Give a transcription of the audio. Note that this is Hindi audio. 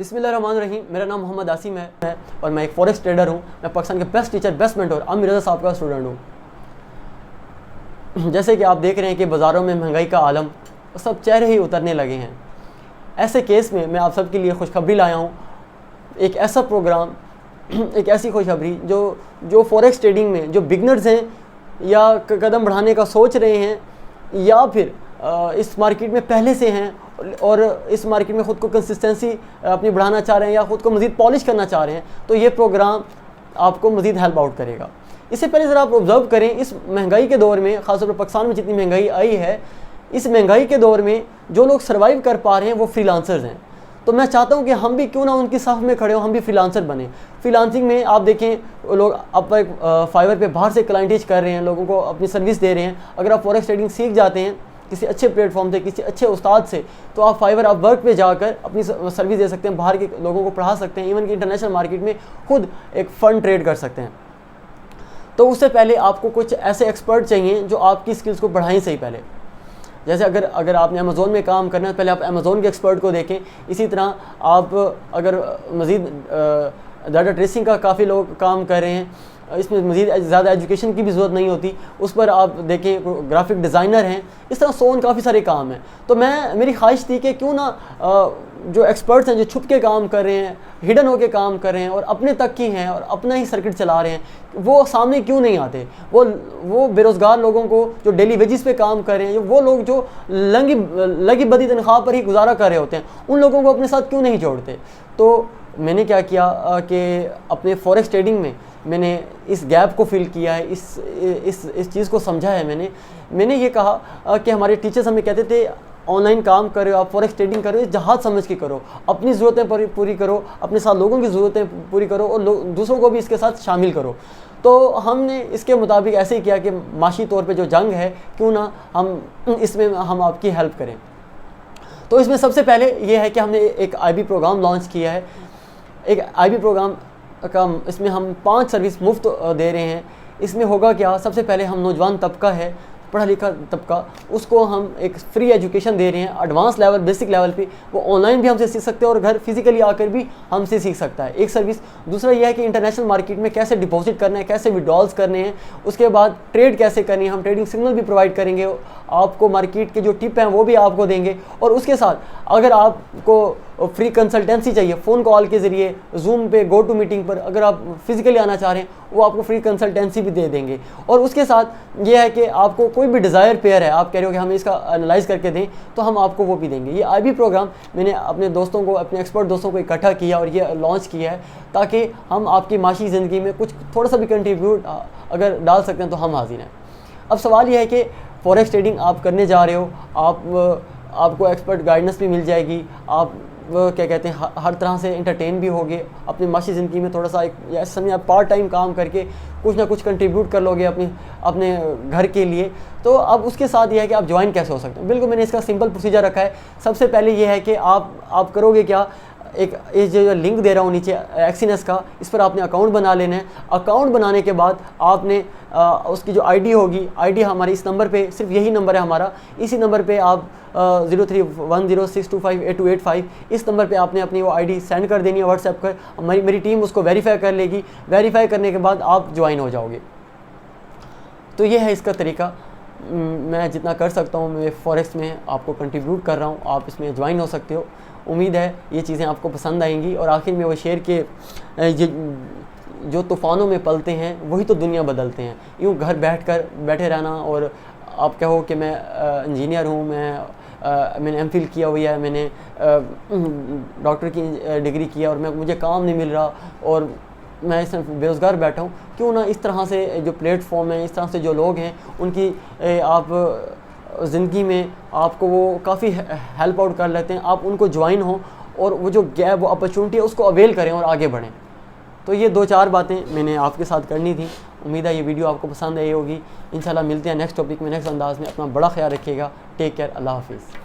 बिस्मिल्लाहिर्रहमानिर्रहीम। मेरा नाम मोहम्मद आसिम है और मैं एक फॉरेक्स ट्रेडर हूँ। मैं पाकिस्तान के best teacher, best mentor Aamir Raza sahab का स्टूडेंट हूँ। जैसे कि आप देख रहे हैं कि बाज़ारों में महंगाई का आलम, सब चेहरे ही उतरने लगे हैं। ऐसे केस में मैं आप सबके लिए खुशखबरी लाया हूँ। एक ऐसा प्रोग्राम, एक ऐसी खुशखबरी जो फॉरेक्स ट्रेडिंग में जो बिगनर्स हैं या कदम बढ़ाने का सोच रहे हैं या फिर इस मार्केट में पहले से हैं और इस मार्केट में ख़ुद को कंसिस्टेंसी अपनी बढ़ाना चाह रहे हैं या ख़ुद को मज़ीद पॉलिश करना चाह रहे हैं, तो ये प्रोग्राम आपको मज़ीद हेल्प आउट करेगा। इससे पहले ज़रा आप ऑब्ज़र्व करें, इस महंगाई के दौर में, ख़ासतौर पर पाकिस्तान में जितनी महंगाई आई है, इस महंगाई के दौर में जो लोग सर्वाइव कर पा रहे हैं वो फ्रीलांसर्स हैं। तो मैं चाहता हूं कि हम भी क्यों ना उनकी साफ में खड़े हो, हम भी फ्रीलांसर बने। फ्रीलांसिंग में आप देखें, लोग अब फाइवर पे बाहर से क्लाइंटेज कर रहे हैं, लोगों को अपनी सर्विस दे रहे हैं। अगर आप फॉरेक्स ट्रेडिंग सीख जाते हैं किसी अच्छे प्लेटफॉर्म से, किसी अच्छे उस्ताद से, तो आप फाइवर, आप वर्क पे जाकर अपनी सर्विस दे सकते हैं, बाहर के लोगों को पढ़ा सकते हैं, इवन कि इंटरनेशनल मार्केट में खुद एक फ़ंड ट्रेड कर सकते हैं। तो उससे पहले आपको कुछ ऐसे एक्सपर्ट चाहिए जो आपकी स्किल्स को बढ़ाएं सही पहले। जैसे अगर आपने अमेज़ोन में काम करना है, पहले आप अमेज़ोन के एक्सपर्ट को देखें। इसी तरह आप अगर मज़ीद डाटा ट्रेसिंग का काफ़ी लोग काम कर रहे हैं, इसमें मज़ीद ज़्यादा एजुकेशन की भी ज़रूरत नहीं होती, उस पर आप देखें, ग्राफिक डिज़ाइनर हैं, इस तरह सोन काफ़ी सारे काम हैं। तो मेरी ख्वाहिश थी कि क्यों ना जो एक्सपर्ट्स हैं, जो छुप के काम कर रहे हैं, हिडन होके काम कर रहे हैं और अपने तक की हैं और अपना ही सर्किट चला रहे हैं, वो सामने क्यों नहीं आते। वो बेरोज़गार लोगों को जो डेली वेजिस पे काम कर रहे हैं, वो लोग जो लगी बदी तनख्वाह पर ही गुजारा कर रहे होते हैं, उन लोगों को अपने साथ क्यों नहीं जोड़ते। तो मैंने क्या किया कि अपने फॉरेक्स ट्रेडिंग में मैंने इस गैप को फिल किया है, इस चीज़ को समझा है। मैंने ये कहा कि हमारे टीचर्स हमें कहते थे, ऑनलाइन काम करो, आप फॉरेक्स ट्रेडिंग करो, जहाज समझ के करो, अपनी ज़रूरतें पूरी करो, अपने साथ लोगों की ज़रूरतें पूरी करो और दूसरों को भी इसके साथ शामिल करो। तो हमने इसके मुताबिक ऐसे ही किया कि माशी तौर पे जो जंग है, क्यों ना हम आपकी हेल्प करें। तो इसमें सबसे पहले ये है कि हमने एक IB प्रोग्राम लॉन्च किया है। एक IB प्रोग्राम का इसमें हम 5 सर्विस मुफ्त दे रहे हैं। इसमें होगा क्या, सबसे पहले हम नौजवान तबका है, पढ़ा लिखा तबका, उसको हम एक फ्री एजुकेशन दे रहे हैं एडवांस लेवल, बेसिक लेवल पे। वो ऑनलाइन भी हमसे सीख सकते हैं और घर फिजिकली आकर भी हमसे सीख सकता है, एक सर्विस। दूसरा यह है कि इंटरनेशनल मार्केट में कैसे डिपॉजिट करना है, कैसे विड्रॉल्स करने हैं, उसके बाद ट्रेड कैसे करनी है, हम ट्रेडिंग सिग्नल भी प्रोवाइड करेंगे आपको, मार्केट के जो टिप हैं वो भी आपको देंगे। और उसके साथ अगर आपको फ्री कंसल्टेंसी चाहिए, फ़ोन कॉल के ज़रिए, जूम पे, गो टू मीटिंग पर, अगर आप फिज़िकली आना चाह रहे हैं, वो आपको फ्री कंसल्टेंसी भी दे देंगे। और उसके साथ ये है कि आपको कोई भी डिज़ायर पेयर है, आप कह रहे हो कि हमें इसका एनालाइज़ करके दें, तो हम आपको वो भी देंगे। ये IB प्रोग्राम मैंने अपने दोस्तों को, अपने एक्सपर्ट दोस्तों को इकट्ठा किया और ये लॉन्च किया है, ताकि हम आपकी माशी ज़िंदगी में कुछ थोड़ा सा भी कंट्रीब्यूट अगर डाल सकते हैं तो हम हाजिर हैं। अब सवाल यह है कि फॉरेक्स ट्रेडिंग आप करने जा रहे हो, आपको एक्सपर्ट गाइडेंस भी मिल जाएगी, आप क्या कहते हैं, हर तरह से एंटरटेन भी होगे, अपनी माशी ज़िंदगी में थोड़ा सा एक ऐसा समय आप पार्ट टाइम काम करके कुछ ना कुछ कंट्रीब्यूट कर लोगे अपने घर के लिए। तो अब उसके साथ ये है कि आप ज्वाइन कैसे हो सकते हैं। बिल्कुल मैंने इसका सिंपल प्रोसीजर रखा है। सबसे पहले ये है कि आप करोगे क्या, एक जो लिंक दे रहा हूँ नीचे एक्सीनेस का, इस पर आपने अकाउंट बना लेना है। अकाउंट बनाने के बाद आपने उसकी जो ID होगी, ID हमारी इस नंबर पे, सिर्फ यही नंबर है हमारा, इसी नंबर पे आप 0310658285, इस नंबर पे आपने अपनी वो ID सेंड कर देनी है व्हाट्सएप पर। मेरी टीम उसको वेरीफाई कर लेगी। वेरीफाई करने के बाद आप ज्वाइन हो जाओगे। तो ये है इसका तरीका। मैं जितना कर सकता हूँ, मैं फॉरेक्स में आपको कंट्रीब्यूट कर रहा हूँ, आप इसमें ज्वाइन हो सकते हो। उम्मीद है ये चीज़ें आपको पसंद आएंगी। और आखिर में वो शेर के जो तूफ़ानों में पलते हैं वही तो दुनिया बदलते हैं। यूँ घर बैठे रहना और आप कहो कि मैं इंजीनियर हूँ, मैंने MPhil किया हुआ है, मैंने डॉक्टर की डिग्री किया और मुझे काम नहीं मिल रहा और मैं इसमें बेरोज़गार बैठा हूँ, क्यों ना इस तरह से जो प्लेटफॉर्म है, इस तरह से जो लोग हैं, उनकी आप ज़िंदगी में आपको वो काफ़ी हेल्प आउट कर लेते हैं, आप उनको ज्वाइन हो और वो जो गैप, वो अपॉर्चुनिटी है, उसको अवेल करें और आगे बढ़ें। तो ये 2-4 बातें मैंने आपके साथ करनी थी। उम्मीद है ये वीडियो आपको पसंद आई होगी। इंशाल्लाह मिलते हैं नेक्स्ट टॉपिक में, नेक्स्ट अंदाज़ में। अपना बड़ा ख्याल रखिएगा। Take care. अल्लाह हाफिज़।